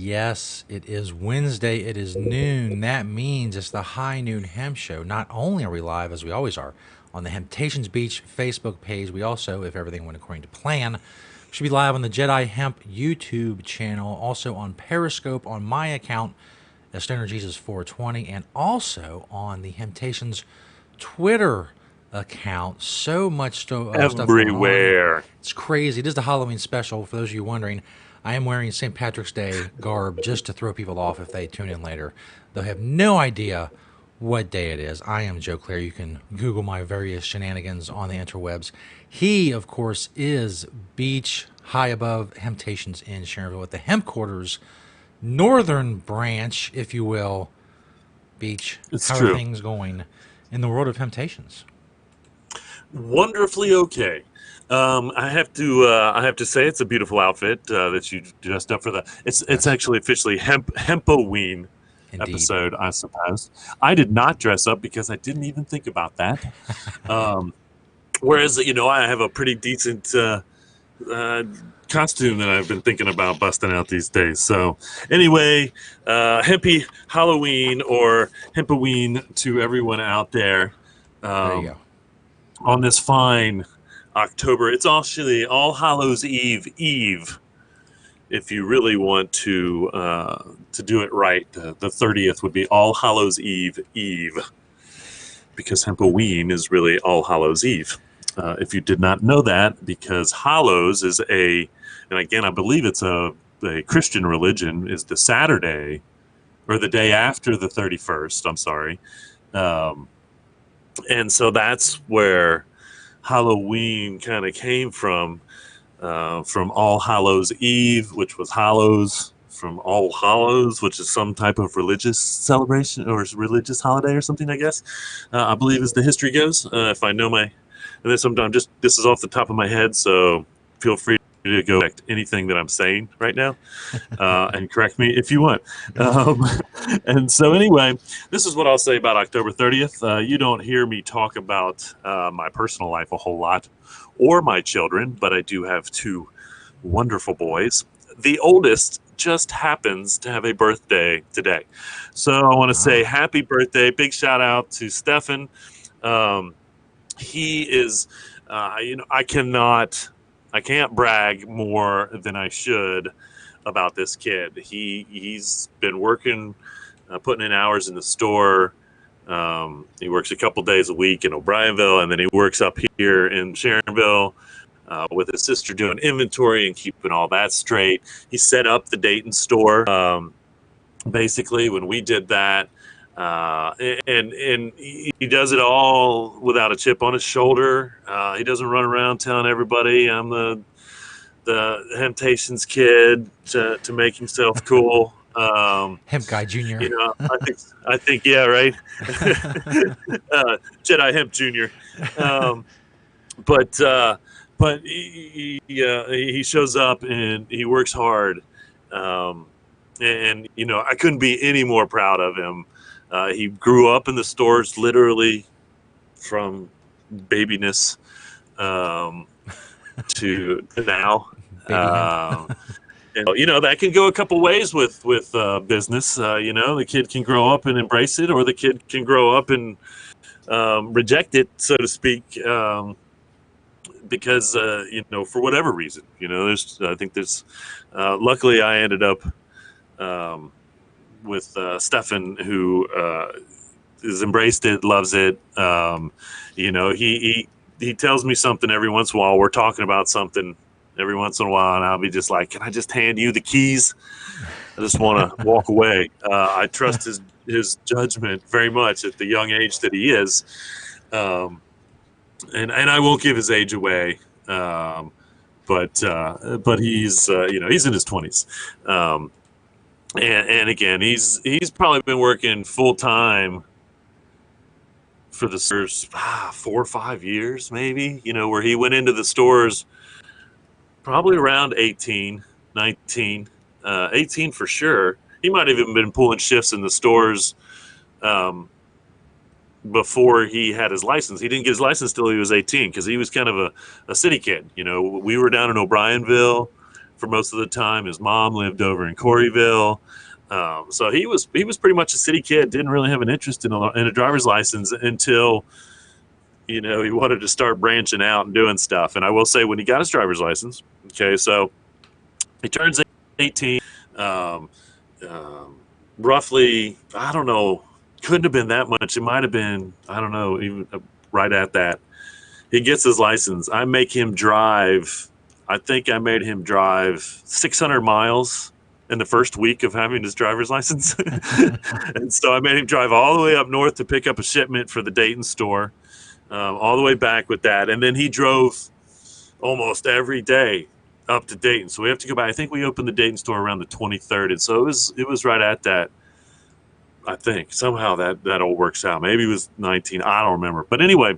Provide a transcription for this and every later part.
Yes, it is Wednesday. It is noon. That means it's the High Noon Hemp Show. Not only are we live, as we always are, on the Temptations Beach Facebook page, we also, if everything went according to plan, should be live on the Jedi Hemp YouTube channel, also on Periscope on my account, as Stoner Jesus 420, and also on the Temptations Twitter account. So much stuff going on. Everywhere. It's crazy. It is the Halloween special. For those of you wondering, I am wearing St. Patrick's Day garb just to throw people off if they tune in later. They'll have no idea what day it is. I am Joe Clare. You can Google my various shenanigans on the interwebs. He, of course, is Beach High Above Temptations in Sharonville at the Hemp Quarters, northern branch, if you will. Beach, It's how are true. things going in the world of Temptations? Wonderfully okay. I have to say it's a beautiful outfit that you dressed up for the. It's Yes, actually officially Hempoween indeed. episode, I suppose. I did not dress up because I didn't even think about that. Um, Whereas I have a pretty decent uh, costume that I've been thinking about busting out these days. So anyway, Hempy Halloween or Hempoween to everyone out there. There you Um, go. on this fine October. It's actually All Hallows Eve. If you really want to do it right, the 30th would be All Hallows Eve, because Hempoween is really All Hallows Eve. If you did not know that, because Hallows is and again, I believe it's a Christian religion, is the Saturday or the day after the 31st. I'm sorry. Um, and so that's where Halloween kind of came from All Hallows Eve, which was Hallows, from All Hallows, which is some type of religious celebration or religious holiday or something, I guess. I believe as the history goes. If I know my, and then sometimes just this is off the top of my head, so feel free to go back to anything that I'm saying right now and correct me if you want. Um, and so, anyway, this is what I'll say about October 30th. You don't hear me talk about my personal life a whole lot or my children, but I do have two wonderful boys. The oldest just happens to have a birthday today. So, I want to say Ah, happy birthday. Big shout out to Stefan. Um, he is, I can't brag more than I should about this kid. He's been working, putting in hours in the store. He works a couple days a week in O'Brienville, and then he works up here in Sharonville with his sister doing inventory and keeping all that straight. He set up the Dayton store. Basically, when we did that, and he does it all without a chip on his shoulder. He doesn't run around telling everybody I'm the Temptations kid to make himself cool. Hemp Guy Jr. I think, yeah, right. Jedi Hemp Junior. Um, but he shows up and he works hard. Um, and I couldn't be any more proud of him. He grew up in the stores literally from babiness um, to now. Baby Hemp. And that can go a couple ways with business. The kid can grow up and embrace it, or the kid can grow up and reject it, so to speak, because for whatever reason. There's luckily I ended up um, with Stefan, who has embraced it, loves it. He tells me something every once in a while. We're talking about something every once in a while, and I'll be just like, "Can I just hand you the keys? I just want to walk away." I trust his judgment very much at the young age that he is, um, and I won't give his age away. But he's in his 20s. Um, and again, he's probably been working full time for the first 4 or 5 years, maybe. Where he went into the stores probably around 18, 19, 18 for sure. He might have even been pulling shifts in the stores um, before he had his license. He didn't get his license till he was 18 because he was kind of a city kid. We were down in O'Brienville for most of the time. His mom lived over in Coreyville. So he was pretty much a city kid. Didn't really have an interest in a driver's license until he wanted to start branching out and doing stuff. And I will say, when he got his driver's license, okay, so he turns 18, um, um, roughly, I don't know, couldn't have been that much. It might have been, I don't know, even right at that. He gets his license. I make him drive. I think I made him drive 600 miles in the first week of having his driver's license. And so I made him drive all the way up north to pick up a shipment for the Dayton store, all the way back with that. And then he drove almost every day up to Dayton. So we have to go back. I think we opened the Dayton store around the 23rd. And so it was right at that. I think somehow that all works out. Maybe it was 19. I don't remember. But anyway,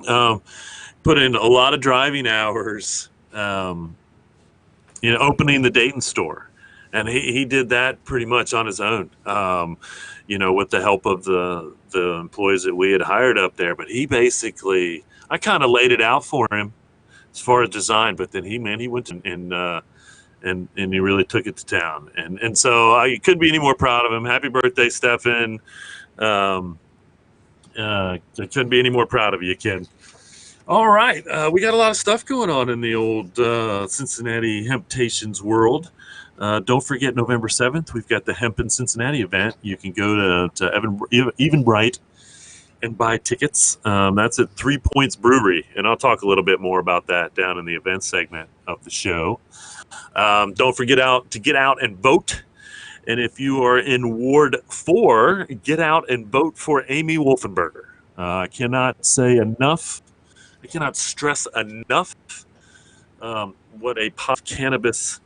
put in a lot of driving hours, opening the Dayton store. And he did that pretty much on his own, with the help of the employees that we had hired up there. But he basically, I kind of laid it out for him as far as design, but then he went and he really took it to town. And so I couldn't be any more proud of him. Happy birthday, Stefan. I couldn't be any more proud of you, kid. All right. We got a lot of stuff going on in the old Cincinnati Hemptations world. Don't forget November 7th, we've got the Hemp in Cincinnati event. You can go to Eventbrite and buy tickets. That's at 3 Points Brewery, and I'll talk a little bit more about that down in the event segment of the show. Don't forget to get out and vote. And if you are in Ward 4, get out and vote for Amy Wolfenberger. I cannot stress enough what a cannabis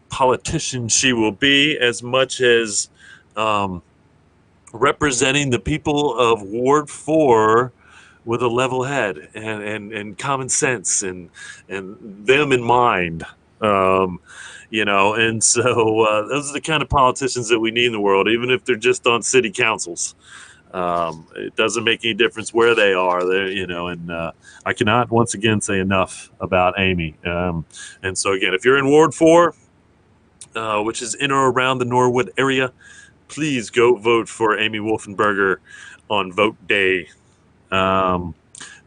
politician she will be, as much as representing the people of Ward 4 with a level head and common sense and them in mind. And so those are the kind of politicians that we need in the world, even if they're just on city councils. It doesn't make any difference where they are. I cannot once again say enough about Amy. And so again, if you're in Ward 4, which is in or around the Norwood area, please go vote for Amy Wolfenberger on vote day. The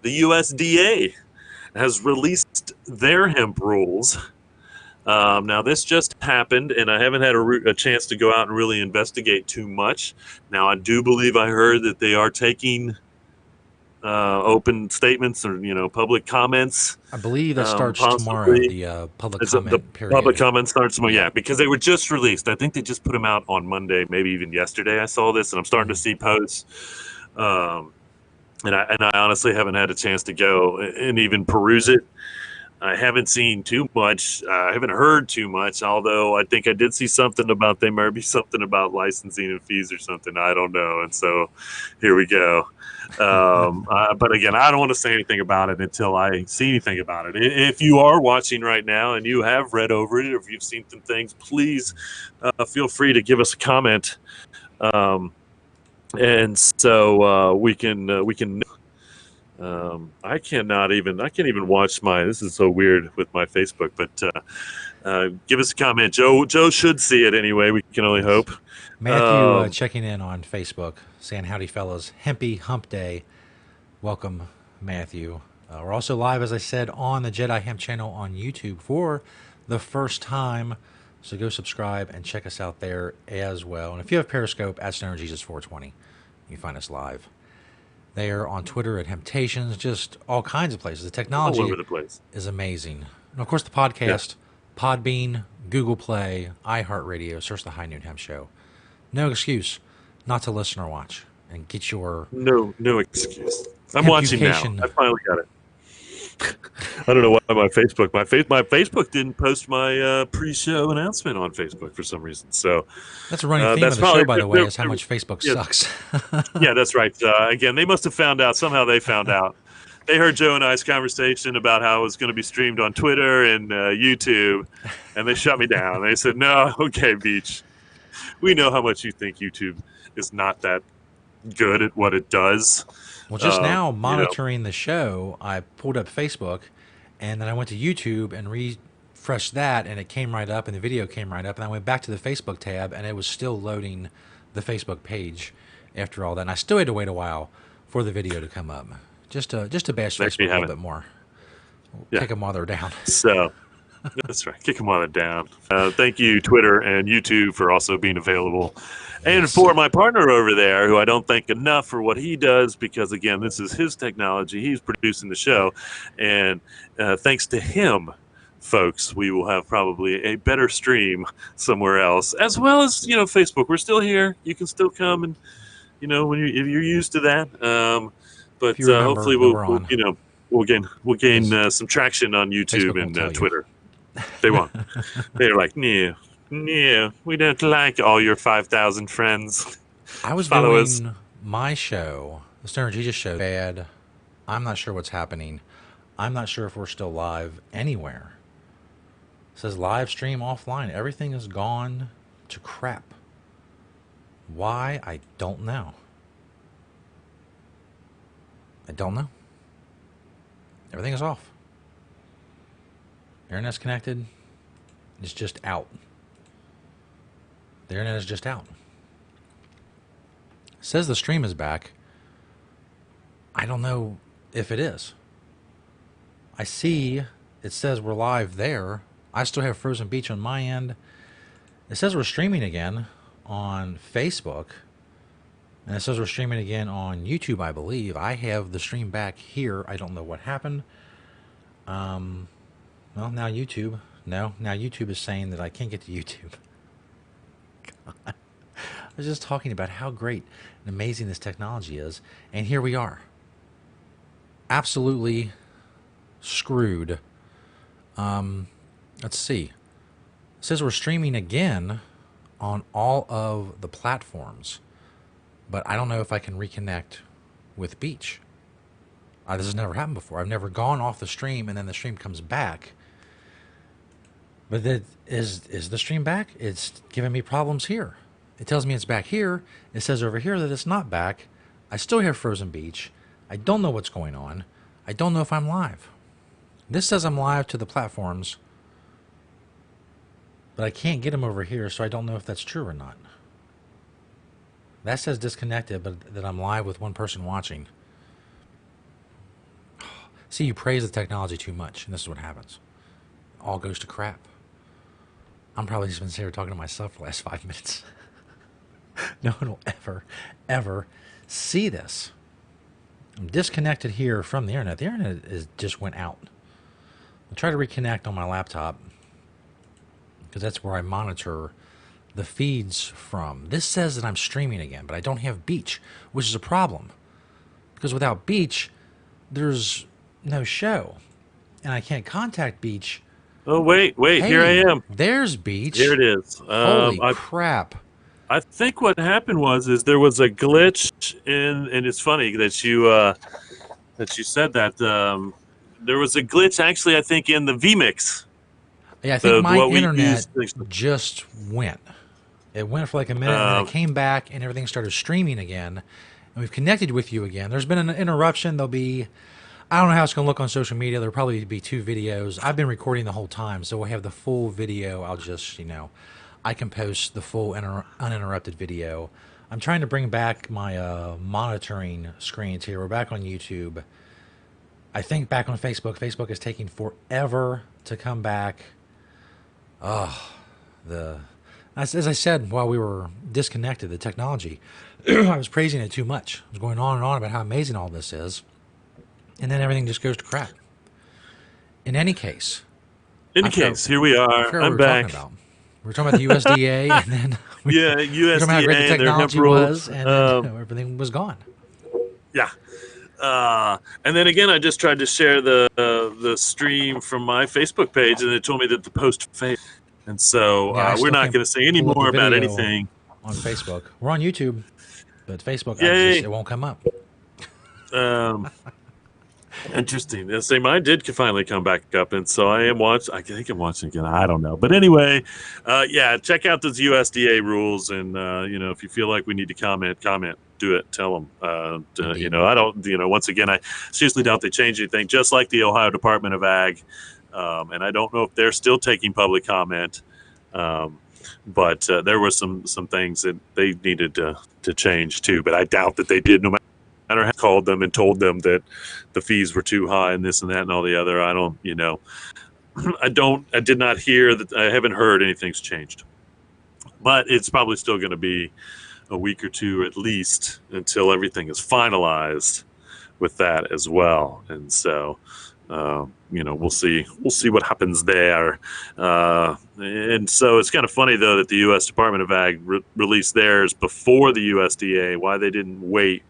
USDA has released their hemp rules. Now, this just happened, and I haven't had a chance to go out and really investigate too much. Now, I do believe I heard that they are taking open statements or public comments. I believe that starts tomorrow. The public comment period. Public comment starts tomorrow. Yeah, because they were just released. I think they just put them out on Monday, maybe even yesterday. I saw this, and I'm starting to see posts. And I honestly haven't had a chance to go and even peruse it. I haven't seen too much. I haven't heard too much, although I think I did see something about there might be something about licensing and fees or something. I don't know. And so here we go. But again, I don't want to say anything about it until I see anything about it. If you are watching right now and you have read over it, or if you've seen some things, please feel free to give us a comment. And so we can. I can't even watch this is so weird with my Facebook, but give us a comment. Joe should see it anyway. We can only hope. Matthew checking in on Facebook, saying howdy fellas, Hempy Hump Day. Welcome, Matthew. We're also live, as I said, on the Jedi Hemp channel on YouTube for the first time. So go subscribe and check us out there as well. And if you have Periscope, at StonerJesus420, you can find us live. There on Twitter at Hemptations, just all kinds of places. The technology all over the place is amazing. And of course, the podcast, Podbean, Google Play, iHeartRadio, search the High Noon Hemp Show. No excuse not to listen or watch and get your... No excuse. I'm watching now. I finally got it. I don't know why my Facebook didn't post my pre-show announcement on Facebook for some reason. So that's a running theme of the show, by the way, is how much Facebook sucks. Yeah, that's right. Again, they must have found out. Somehow they found out. They heard Joe and I's conversation about how it was going to be streamed on Twitter and YouTube, and they shut me down. They said, "No, okay, Beach, we know how much you think YouTube is not that good at what it does." Well, just now, monitoring the show, I pulled up Facebook, and then I went to YouTube and refreshed that, and it came right up, and the video came right up. And I went back to the Facebook tab, and it was still loading the Facebook page after all that. And I still had to wait a while for the video to come up, just to bash There Facebook you a have little it. bit more, Yeah. kick them while they're down. So that's right. Kick them while they're down. Thank you, Twitter and YouTube, for also being available. And Yes. for my partner over there, who I don't thank enough for what he does, because, again, this is his technology. He's producing the show. And thanks to him, folks, we will have probably a better stream somewhere else, as well as, Facebook. We're still here. You can still come and, if you're used to that. If But you remember hopefully that we're we'll on, we'll gain because some traction on YouTube Facebook won't tell and you. Twitter. They won't. They're like, no, we don't like all your 5,000 friends. I was Follow us. doing my show, the Stoner Jesus show, bad. I'm not sure what's happening. I'm not sure if we're still live anywhere. It says live stream offline. Everything is gone to crap. Why? I don't know. I don't know. Everything is off. Internet's connected. It's just out. The internet is just out. It says the stream is back. I don't know if it is. I see it says we're live there. I still have Frozen Beach on my end. It says we're streaming again on Facebook. And it says we're streaming again on YouTube, I believe. I have the stream back here. I don't know what happened. Well, now YouTube. No, now YouTube is saying that I can't get to YouTube. God. I was just talking about how great and amazing this technology is. And here we are. Absolutely screwed. Let's see. It says we're streaming again on all of the platforms. But I don't know if I can reconnect with Beach. This has never happened before. I've never gone off the stream and then the stream comes back. But is the stream back? It's giving me problems here. It tells me it's back here. It says over here that it's not back. I still hear Frozen Beach. I don't know what's going on. I don't know if I'm live. This says I'm live to the platforms, but I can't get them over here, so I don't know if that's true or not. That says disconnected, but that I'm live with one person watching. See, you praise the technology too much, and this is what happens. It all goes to crap. I'm probably just been sitting here talking to myself for the last 5 minutes. No one will ever see this. I'm disconnected here from the internet. The internet just went out. I'll try to reconnect on my laptop because that's where I monitor the feeds from. This says that I'm streaming again, but I don't have Beach, which is a problem. Because without Beach, there's no show. And I can't contact Beach. Oh, wait, Hey, here I am. There's Beach. Here it is. Holy crap. I think what happened is there was a glitch and it's funny that you said that. There was a glitch actually, I think, in the vMix. Yeah, I think my what we internet used- just went. It went for like a minute, and then it came back, and everything started streaming again. And we've connected with you again. There's been an interruption. There'll be, I don't know how it's going to look on social media. There'll probably be 2 videos. I've been recording the whole time, so we'll have the full video. I'll just, I can post the full uninterrupted video. I'm trying to bring back my monitoring screens here. We're back on YouTube. I think back on Facebook. Facebook is taking forever to come back. As I said while we were disconnected, the technology, I was praising it too much. I was going on and on about how amazing all this is. And then everything just goes to crap. In any case, here we are. I'm back. We were talking about the USDA, and then USDA, we were talking about how great the technology was, and then everything was gone. Yeah. And then again, I just tried to share the stream from my Facebook page, and it told me that the post failed. And so we're not going to say any more about anything on Facebook. We're on YouTube, but Facebook, it won't come up. Interesting. They say mine did finally come back up, and so I am watching. I think I'm watching again. I don't know, but anyway, check out those USDA rules, and if you feel like we need to comment. Do it. Tell them. I don't. Once again, I seriously doubt they change anything. Just like the Ohio Department of Ag, And I don't know if they're still taking public comment. Um, but there were some things that they needed to change too. But I doubt that they did. No matter how I called them and told them that the fees were too high and this and that and all the other. I don't, I did not hear that. I haven't heard anything's changed. But it's probably still going to be a week or two at least until everything is finalized with that as well. And so, we'll see. We'll see what happens there. And so it's kind of funny though that the U.S. Department of Ag released theirs before the USDA. Why they didn't wait,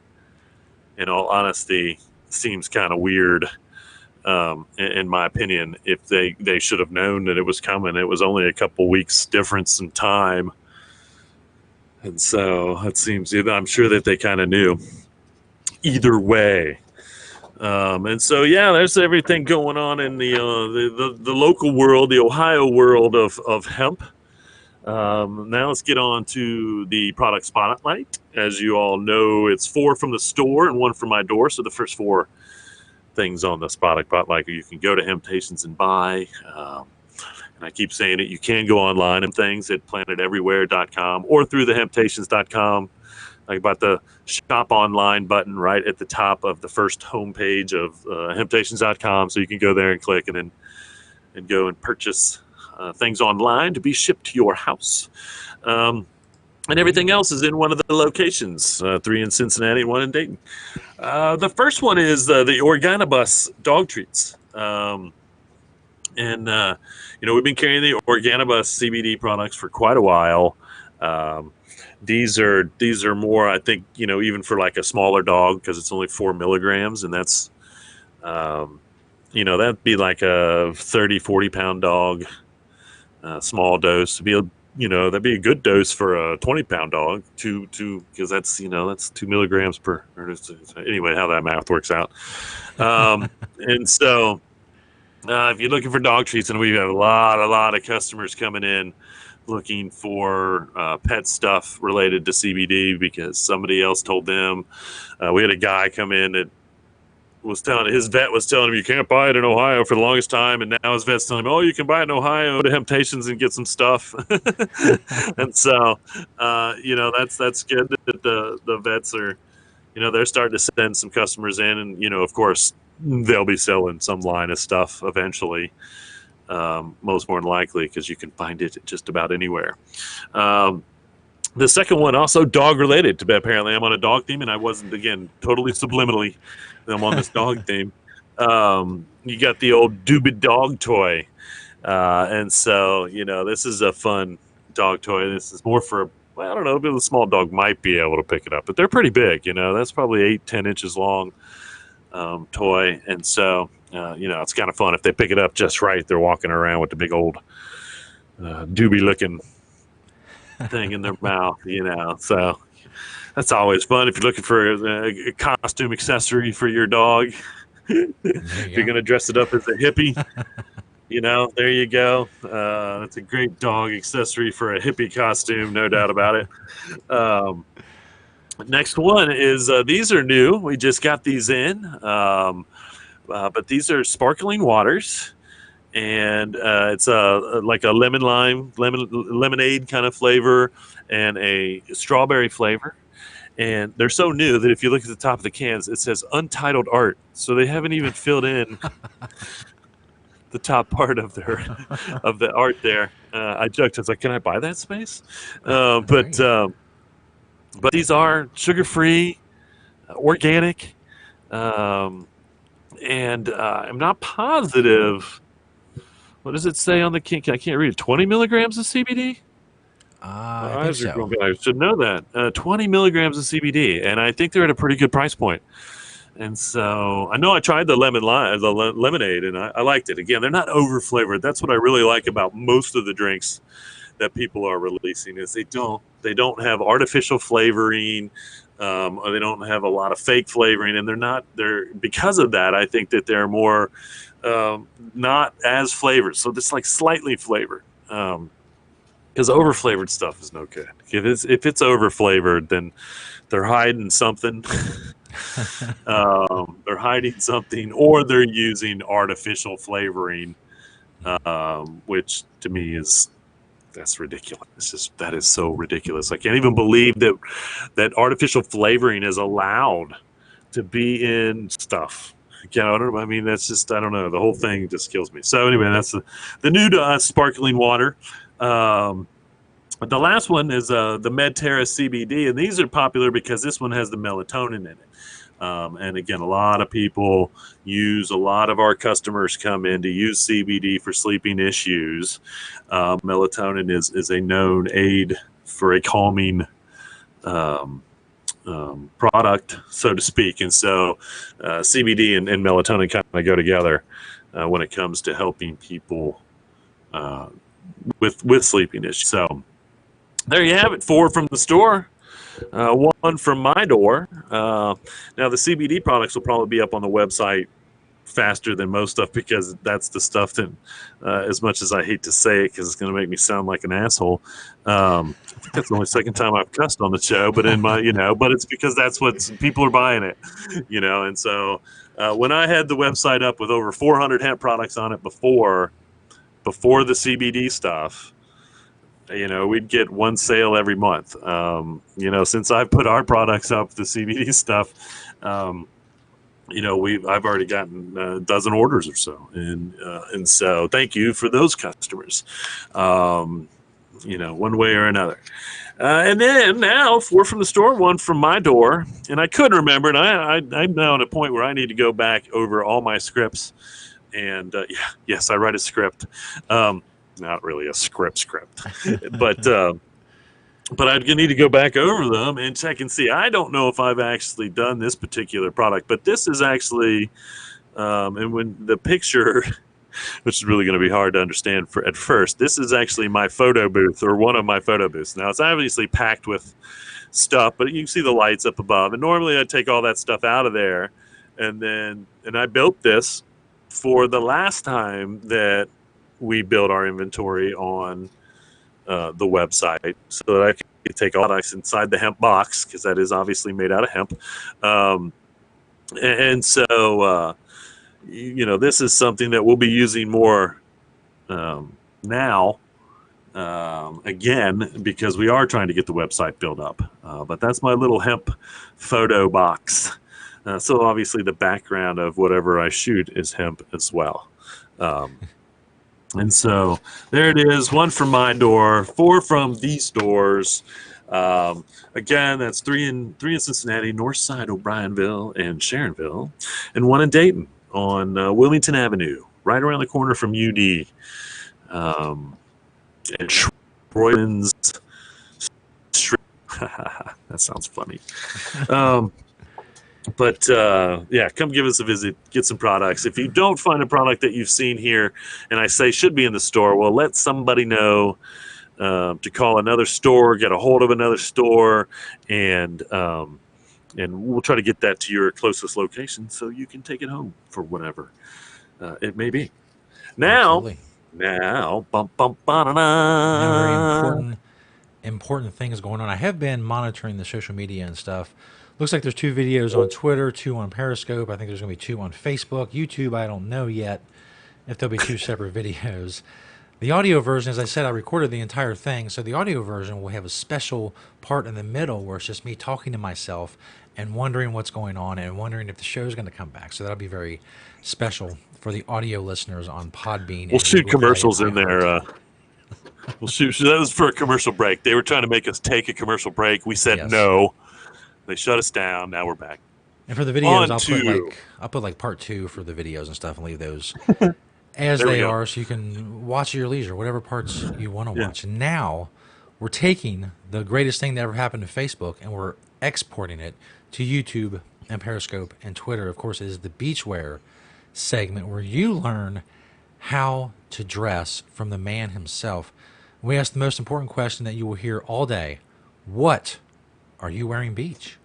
in all honesty, seems kind of weird. In my opinion, if they should have known that it was coming. It was only a couple weeks difference in time. And so it seems, I'm sure that they kind of knew either way. And so, yeah, there's everything going on in the local world, the Ohio world of hemp. Now let's get on to the product spotlight. As you all know, it's 4 from the store and 1 from my door. So the first 4 things on the spotlight you can go to Hemptations and buy. And I keep saying it, you can go online and things at planeteverywhere.com or through the hemptations.com. Like about the shop online button right at the top of the first homepage of hemptations.com. So you can go there and click and go and purchase things online to be shipped to your house. And everything else is in one of the locations, 3 in Cincinnati, 1 in Dayton. The first one is the Organobus dog treats. We've been carrying the Organobus CBD products for quite a while. These are more, I think, even for like a smaller dog, because it's only 4 milligrams, and that's, that'd be like a 30, 40 pound dog, small dose. That'd be a good dose for a 20-pound dog, because that's 2 milligrams per. Anyway, how that math works out. And so, if you're looking for dog treats, and we have a lot of customers coming in looking for pet stuff related to CBD because somebody else told them. We had a guy come in that his vet was telling him you can't buy it in Ohio for the longest time, and now his vet's telling him, oh, you can buy it in Ohio. Go to Hemptations and get some stuff. And so, that's good that the vets are, they're starting to send some customers in, and of course they'll be selling some line of stuff eventually. Most more than likely, because you can find it just about anywhere. The second one, also dog related. Apparently, I'm on a dog theme, and I wasn't, again, totally subliminally. I'm on this dog theme. You got the old Doobie dog toy. And so, this is a fun dog toy. This is more for, I don't know, a small dog might be able to pick it up, but they're pretty big. That's probably 8-10 inches long toy. And so, it's kind of fun if they pick it up just right. They're walking around with the big old doobie looking thing in their mouth, so that's always fun if you're looking for a costume accessory for your dog. If you're going to dress it up as a hippie, there you go. That's a great dog accessory for a hippie costume, no doubt about it. Next one is these are new. We just got these in. But these are sparkling waters, and it's like a lemonade kind of flavor and a strawberry flavor. And they're so new that if you look at the top of the cans, it says untitled art. So they haven't even filled in the top part of the art there. I joked, I was like, can I buy that space? But these are sugar-free, organic, and I'm not positive. What does it say on the can? I can't read it. 20 milligrams of CBD? I think so. I should know that. 20 milligrams of CBD, and I think they're at a pretty good price point. And so I know I tried the lemonade, and I liked it. Again, they're not over flavored. That's what I really like about most of the drinks that people are releasing is they don't have artificial flavoring. Or they don't have a lot of fake flavoring, and because of that, I think that they're more not as flavored. So it's like slightly flavored, because over flavored stuff is no good. If it's over flavored, then they're hiding something. They're hiding something, or they're using artificial flavoring which to me that's ridiculous. That is so ridiculous. I can't even believe that artificial flavoring is allowed to be in stuff. I mean, that's just, I don't know. The whole thing just kills me. So anyway, that's the new to us sparkling water. Um, the last one is the Medterra CBD, and these are popular because this one has the melatonin in it. And again, a lot of people a lot of our customers come in to use CBD for sleeping issues. Melatonin is a known aid for a calming product, so to speak. And so CBD and melatonin kind of go together when it comes to helping people with sleeping issues. So there you have it. 4 from the store. 1 from my door. Now the CBD products will probably be up on the website faster than most stuff because that's the stuff that, as much as I hate to say it because it's going to make me sound like an asshole, I think that's the only second time I've cussed on the show. But but it's because that's what people are buying it, And so when I had the website up with over 400 hemp products on it before the CBD stuff, we'd get one sale every month. Since I've put our products up, the CBD stuff, I've already gotten a dozen orders or so, and so thank you for those customers, one way or another. And then now 4 from the store, 1 from my door, and I couldn't remember, and I'm now at a point where I need to go back over all my scripts, and yes, I write a script. Not really a script, but I need to go back over them and check and see. I don't know if I've actually done this particular product, but this is actually, and when the picture, which is really going to be hard to understand at first, this is actually my photo booth or one of my photo booths. Now it's obviously packed with stuff, but you can see the lights up above. And normally I take all that stuff out of there, and I built this for the last time that we build our inventory on the website so that I can take all products inside the hemp box because that is obviously made out of hemp. So, this is something that we'll be using more now, again, because we are trying to get the website built up. But that's my little hemp photo box. So obviously the background of whatever I shoot is hemp as well. And so there it is, 1 from my door, 4 from these doors. Again, that's 3 in Cincinnati, North Side, O'Brienville, and Sharonville, and 1 in Dayton on Wilmington Avenue, right around the corner from UD. And Troyman's. That sounds funny. But come give us a visit, get some products. If you don't find a product that you've seen here and I say should be in the store, well, let somebody know to call another store, get a hold of another store, and we'll try to get that to your closest location so you can take it home for whatever it may be. Now, Absolutely. bum, bum, ba-da-da. Very important things going on. I have been monitoring the social media and stuff. Looks like there's 2 videos on Twitter, 2 on Periscope. I think there's going to be 2 on Facebook. YouTube, I don't know yet if there'll be 2 separate videos. The audio version, as I said, I recorded the entire thing. So the audio version will have a special part in the middle where it's just me talking to myself and wondering what's going on and wondering if the show's going to come back. So that'll be very special for the audio listeners on Podbean. We'll shoot commercials in there. We'll shoot. That was for a commercial break. They were trying to make us take a commercial break. We said no. They shut us down. Now we're back. And for the videos, I'll put like part 2 for the videos and stuff and leave those as they are, so you can watch at your leisure, whatever parts you want to watch. And now we're taking the greatest thing that ever happened to Facebook and we're exporting it to YouTube and Periscope and Twitter. Of course, it is the beachwear segment where you learn how to dress from the man himself. We ask the most important question that you will hear all day. What are you wearing beach?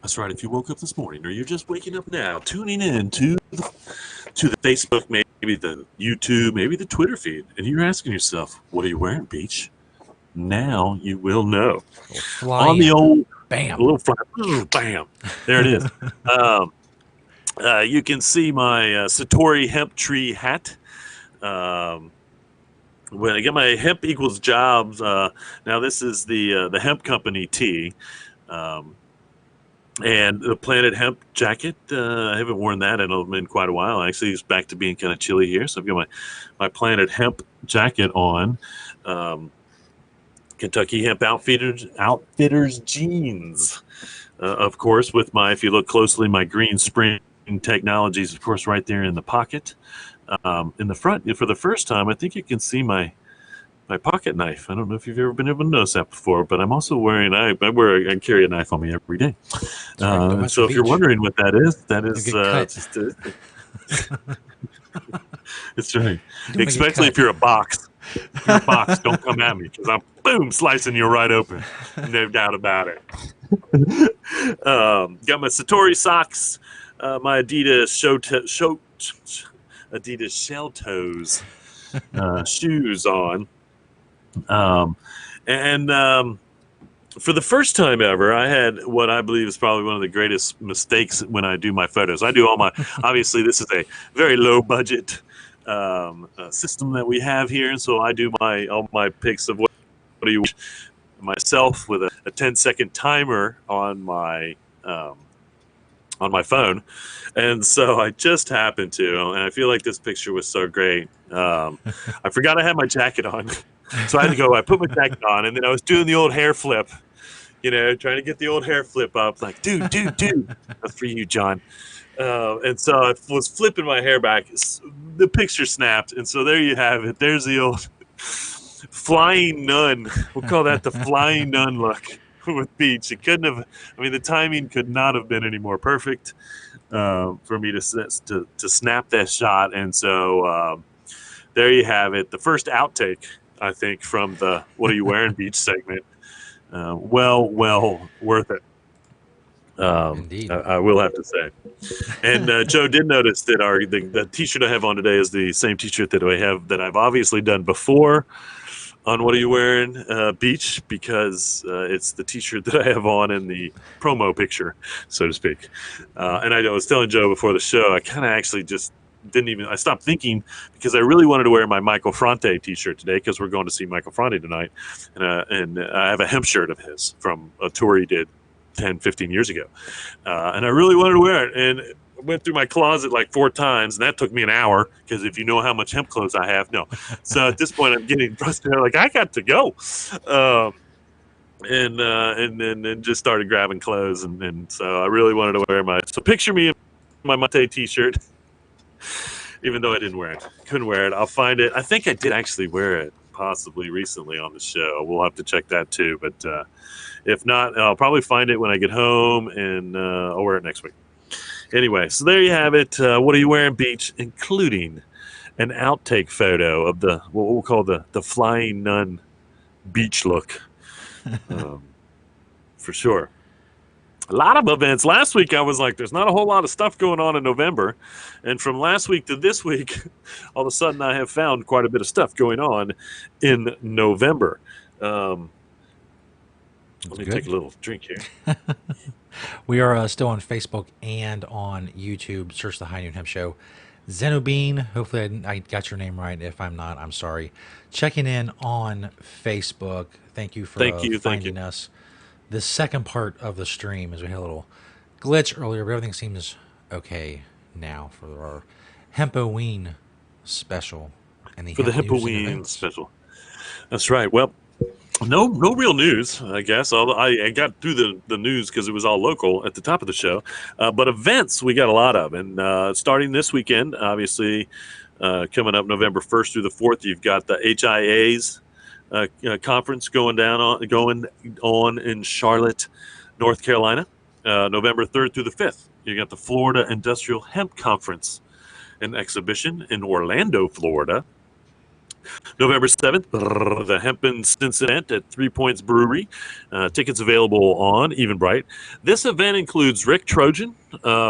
That's right. If you woke up this morning or you're just waking up now, tuning in to the Facebook, maybe the YouTube, maybe the Twitter feed, and you're asking yourself, what are you wearing, beach? Now you will know. On the old bam, a little fly, bam, there it is. You can see my Satori hemp tree hat. Um, when I get my hemp equals jobs, now this is the hemp company tea, um, and the Planet Hemp jacket. I haven't worn that in quite a while. Actually, it's back to being kind of chilly here, so I've got my Planet Hemp jacket on. Um, Kentucky Hemp Outfitters jeans, of course, with my, if you look closely, my Green Spring Technologies, of course, right there in the pocket. In the front, for the first time, I think you can see my pocket knife. I don't know if you've ever been able to notice that before, but I'm also wearing, I carry a knife on me every day. That's right. Don't And mess with so if you're Beach. wondering what that is, You'll get cut. it's right. You don't want to get Especially cut. if you're a box. If you're a box, don't come at me because I'm boom slicing you right open. No doubt about it. Got my Satori socks, my Adidas shell toes shoes on, um, and for the first time ever, I had what I believe is probably one of the greatest mistakes when I do my photos. I do all my, obviously, this is a very low budget system that we have here, and so I do all my pics of what do you myself with a 10-second timer on my phone, and so I just happened to, and I feel like this picture was so great. I forgot I had my jacket on, so I had to go. I put my jacket on, and then I was doing the old hair flip, trying to get the old hair flip up. Like, dude, that's for you, John. And so I was flipping my hair back. The picture snapped, and so there you have it. There's the old flying nun. We'll call that the flying nun look with Beach. It couldn't have. I mean, the timing could not have been any more perfect for me to snap that shot. And so there you have it. The first outtake, I think, from the "What Are You Wearing" Beach segment. Well worth it. Indeed. I will have to say. And Joe did notice that the T-shirt I have on today is the same T-shirt that I've obviously done before on "What Are You Wearing" Beach, because it's the T-shirt that I have on in the promo picture, so to speak. And I was telling Joe before the show, I kind of actually just didn't even. I stopped thinking because I really wanted to wear my Michael Fronte T-shirt today because we're going to see Michael Fronte tonight, and I have a hemp shirt of his from a tour he did 10, 15 years ago. And I really wanted to wear it. And I went through my closet like 4 times, and that took me an hour because if you know how much hemp clothes I have, no. So at this point, I'm getting frustrated. Like, I got to go. And then just started grabbing clothes. And so I really wanted to wear so picture me in my Mate t-shirt, even though I didn't wear it. Couldn't wear it. I'll find it. I think I did actually wear it possibly recently on the show. We'll have to check that too. But if not, I'll probably find it when I get home, and I'll wear it next week. Anyway, so there you have it. What Are You Wearing Beach, including an outtake photo of what we'll call the flying nun beach look, for sure. A lot of events. Last week I was like, there's not a whole lot of stuff going on in November. And from last week to this week, all of a sudden I have found quite a bit of stuff going on in November. Let me take a little drink here. We are still on Facebook and on YouTube. Search the High Noon Hemp Show. Zenobean, hopefully I got your name right. If I'm not, I'm sorry. Checking in on Facebook. Thank you for finding us. The second part of the stream is we had a little glitch earlier, but everything seems okay now for our Hempoween special and the For the Hemp news and Hempoween events. special. That's right. Well, no real news, I guess. Although I got through the news because it was all local at the top of the show. But events, we got a lot of. And starting this weekend, obviously, coming up November 1st through the 4th, you've got the HIA's conference going on in Charlotte, North Carolina, November 3rd through the 5th. You got the Florida Industrial Hemp Conference and Exhibition in Orlando, Florida. November 7th, the Hemp and Stinson event at 3 Points Brewery. Tickets available on Eventbrite. This event includes Rick Trojan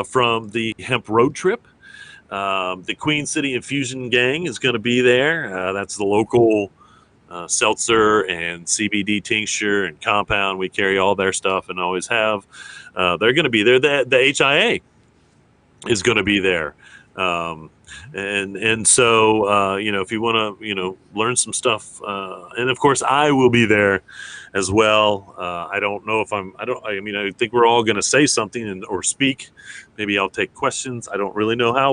from the Hemp Road Trip. The Queen City Infusion Gang is going to be there. That's the local seltzer and CBD tincture and compound. We carry all their stuff and always have. They're going to be there. The HIA is going to be there. Um, and so if you want to learn some stuff, and of course I will be there as well. I don't know if I think we're all going to say something or speak. Maybe I'll take questions. I don't really know how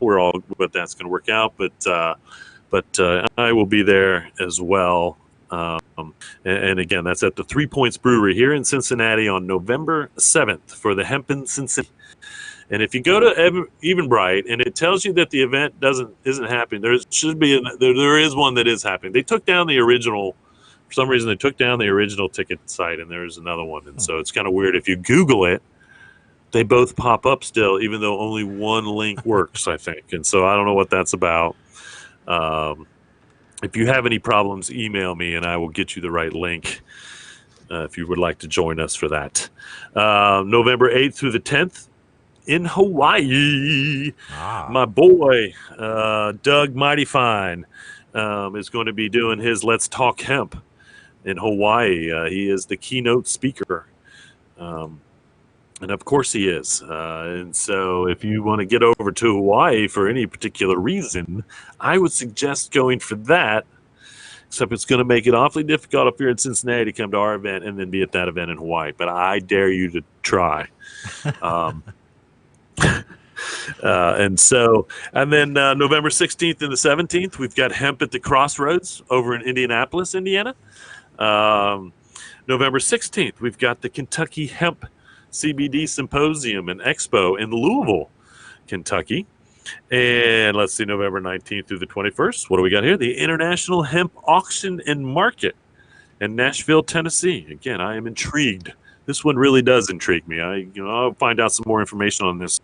but that's going to work out. But I will be there as well. And again, that's at the 3 Points Brewery here in Cincinnati on November 7th for the Hemp in Cincinnati. And if you go to Eventbrite and it tells you that the event isn't happening, there should be there is one that is happening. They took down the original. For some reason, they took down the original ticket site, and there's another one. And so it's kind of weird. If you Google it, they both pop up still, even though only one link works, I think. And so I don't know what that's about. If you have any problems, email me, and I will get you the right link if you would like to join us for that. November 8th through the 10th. In Hawaii, my boy Doug Mighty Fine is going to be doing his Let's Talk Hemp in Hawaii. He is the keynote speaker, and of course he is. And so, if you want to get over to Hawaii for any particular reason, I would suggest going for that. Except it's going to make it awfully difficult up here in Cincinnati to come to our event and then be at that event in Hawaii. But I dare you to try. And then November 16th and the 17th, we've got Hemp at the Crossroads over in Indianapolis, Indiana. November 16th, we've got the Kentucky Hemp CBD Symposium and Expo in Louisville, Kentucky. And let's see, November 19th through the 21st, what do we got here? The International Hemp Auction and Market in Nashville, Tennessee. Again, I am intrigued. This one really does intrigue me. I'll find out some more information on this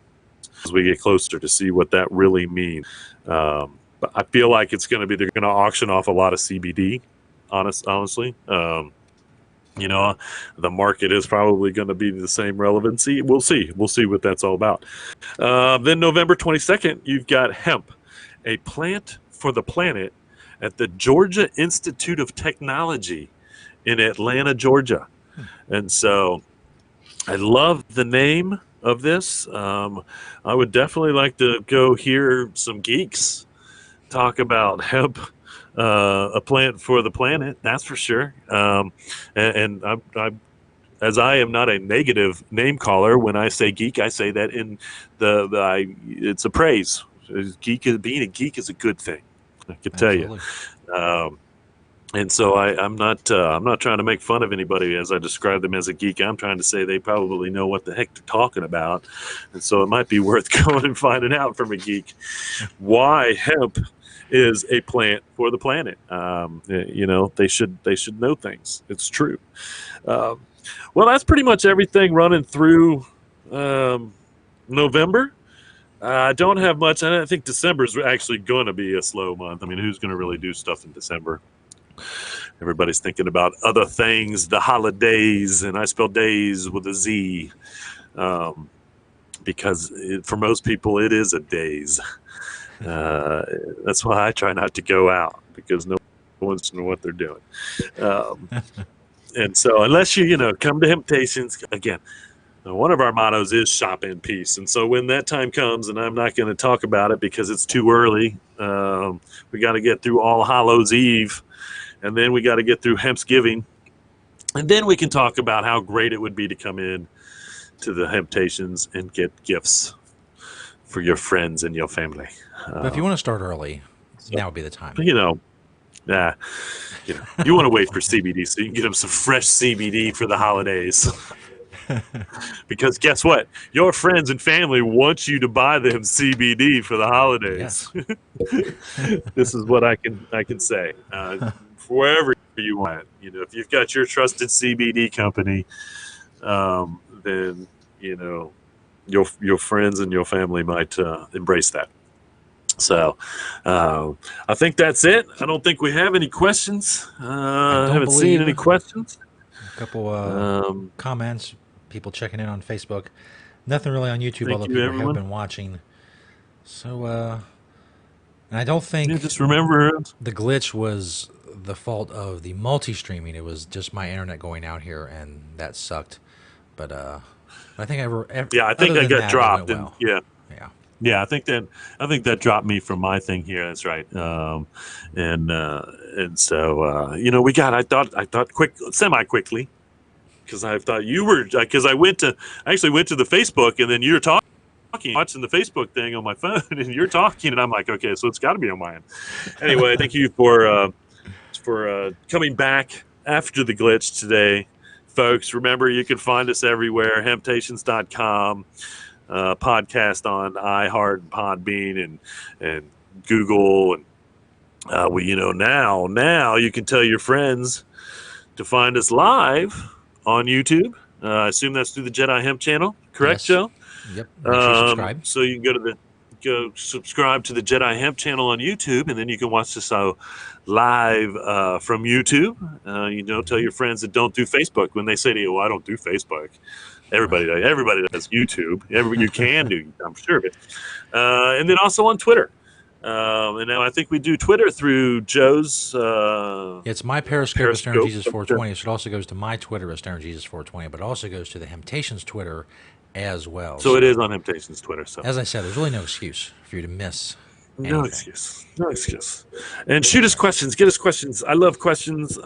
as we get closer to see what that really means. But I feel like they're going to auction off a lot of CBD, honestly. The market is probably going to be the same relevancy. We'll see what that's all about. Then November 22nd, you've got Hemp, a plant for the planet at the Georgia Institute of Technology in Atlanta, Georgia. And so I love the name of this. I would definitely like to go hear some geeks talk about hemp, a plant for the planet. That's for sure. And as I am not a negative name caller, when I say geek, I say that in it's a praise. Being a geek is a good thing. I can tell you. And so I'm not trying to make fun of anybody as I describe them as a geek. I'm trying to say they probably know what the heck they're talking about, and so it might be worth going and finding out from a geek why hemp is a plant for the planet. They should know things. It's true. Well, that's pretty much everything running through November. I don't have much. I think December is actually going to be a slow month. I mean, who's going to really do stuff in December? Everybody's thinking about other things, the holidays, and I spell days with a Z, because for most people it is a days. That's why I try not to go out, because no one's know what they're doing. And so unless you come to Hemptations, again, one of our mottos is shop in peace. And so when that time comes, and I'm not going to talk about it because it's too early, we got to get through All Hallows Eve, and then we got to get through Hempsgiving, and then we can talk about how great it would be to come in to the Hemptations and get gifts for your friends and your family. But if you want to start early, now would be the time. You want to wait for CBD so you can get them some fresh CBD for the holidays. Because guess what? Your friends and family want you to buy them CBD for the holidays. Yes. This is what I can say. Wherever you want it. If you've got your trusted CBD company, then your friends and your family might embrace that. So I think that's it. I don't think we have any questions. I haven't seen any questions. A couple comments, people checking in on Facebook. Nothing really on YouTube, although people have been watching. So, and I don't think just remember the glitch was the fault of the multi-streaming. It was just my internet going out here, and that sucked. But I think I think I got dropped. well. Yeah. Yeah, I think that dropped me from my thing here. That's right. And so I thought semi quickly, because I thought you were, because I actually went to the Facebook, and then you're talking, watching the Facebook thing on my phone, and you're talking, and I'm like, okay, so it's got to be on my end. Anyway, thank you for coming back after the glitch today, folks. Remember, you can find us everywhere. Hemptations.com, podcast on iHeart and Podbean and Google, and now you can tell your friends to find us live on YouTube. I assume that's through the Jedi Hemp channel, correct, Yes. Joe? Yep. Make sure you subscribe. So you can go subscribe to the Jedi Hemp channel on YouTube, and then you can watch this live from YouTube. Tell your friends that don't do Facebook. When they say to you, "Well, I don't do Facebook," everybody does YouTube. You can do, I'm sure of it. And then also on Twitter. And now I think we do Twitter through Joe's It's my Periscope at Stoner Periscope. Jesus 420. So it also goes to my Twitter at Stoner Jesus 420, but it also goes to the Hemptations Twitter as well. So it is on Temptations Twitter. So as I said, there's really no excuse for you to miss anything. No excuse. And shoot us questions. Get us questions. I love questions.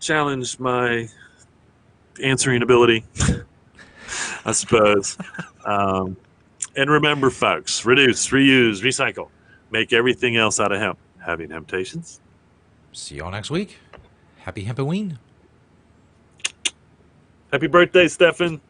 Challenge my answering ability, I suppose. And remember, folks, reduce, reuse, recycle. Make everything else out of hemp. Having Hemptations. See you all next week. Happy Hempoween. Happy birthday, Stefan.